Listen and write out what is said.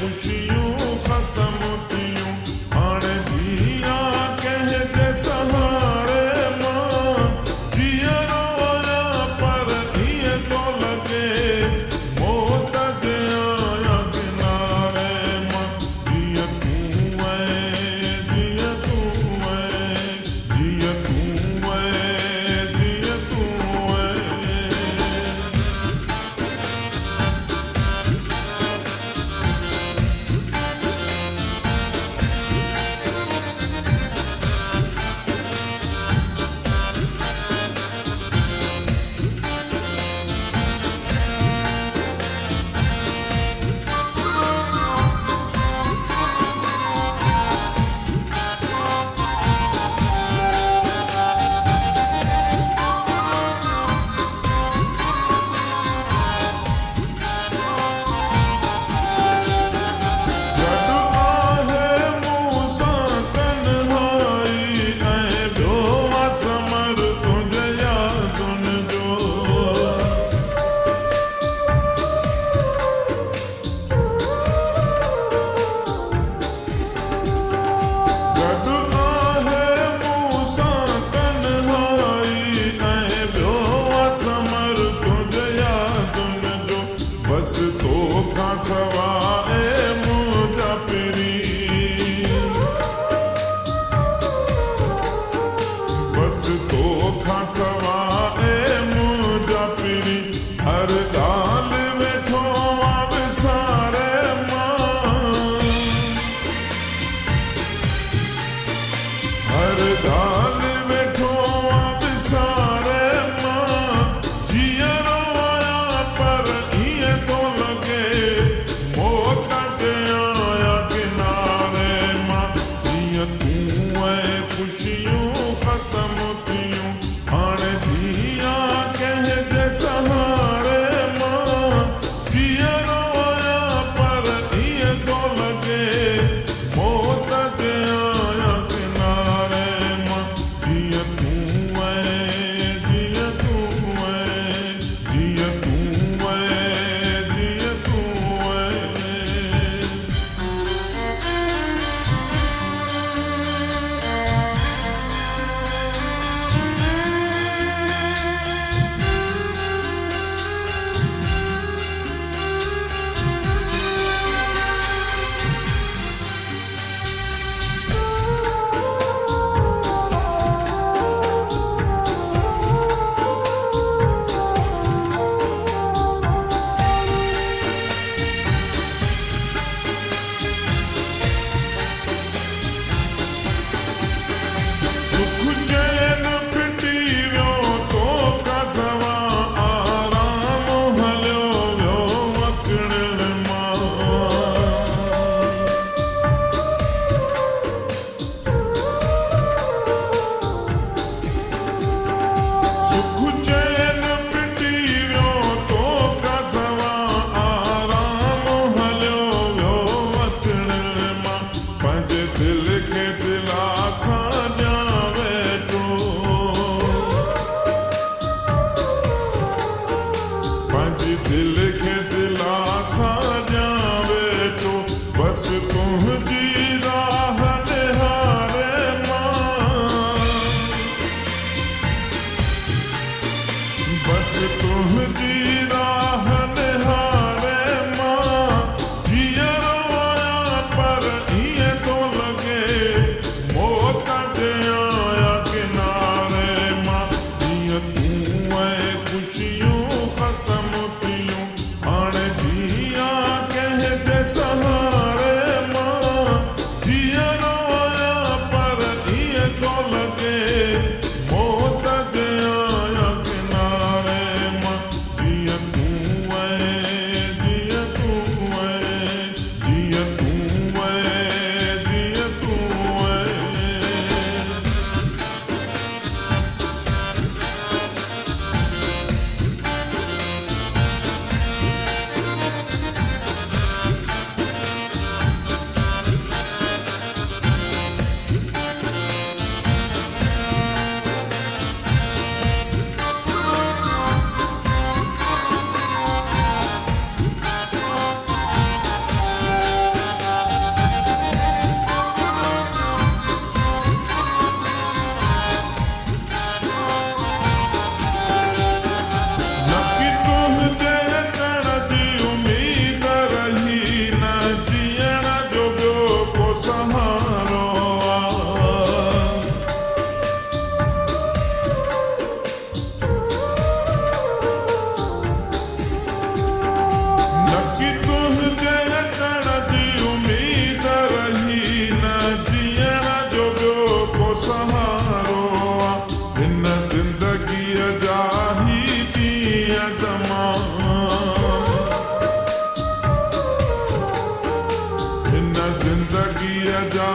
ख़ुशियूं ख़त्म थियूं हाणे जिया कंहिंजे सहारे मां जीअरो आहियां पर ईअं थो लॻे मौत ते आहियां किनारे मां जीअं तूं वए जीअं तूं वए जीअं तूं वए जीअं तूं वए बस तोखां सवाइ मुंहिंजा पिरी बस तोखां सवाइ मुंहिंजा पिरी हर ॻाल्हि वेठो आहे विसारे मां हर ॻाल्हि वेठो आहे विसारे मां जीअरो आहियां पर ईअं थो लॻे मौत ते आहियां किनारे मां जीअं तूं वए ख़ुशियूं ख़त्म थियूं हाणे जिया कंहिंजे सहारे मां जीअरो आहियां पर ईअं थो लॻे मौत ते आहियां किनारे मां जीअं तूं वए जीअं तूं वए जीअं तूं वए जीअं तूं वए सुख चैन फिटी वियो तोखां सवाइ आराम हलियो वियो वकिणनि मां सुख चैन फिटी वियो तोखां सवाइ आराम हलियो वियो वकिणनि मां पंहिंजे दिलि खे दिलासां ॾियां वेठो पंहिंजे दिलि खे दिलासां ॾियां वेठो बस तुंहिंजी राह निहारे मां बस तुंहिंजी राह निहारे मां जीअरो आहियां पर ईअं थो लॻे मौत ते आहियां किनारे मां जीअं तूं वए ख़ुशियूं ख़त्म थियूं हाणे जिया कंहिंजे सहारे मां जीअं ज़िंदगीअ जा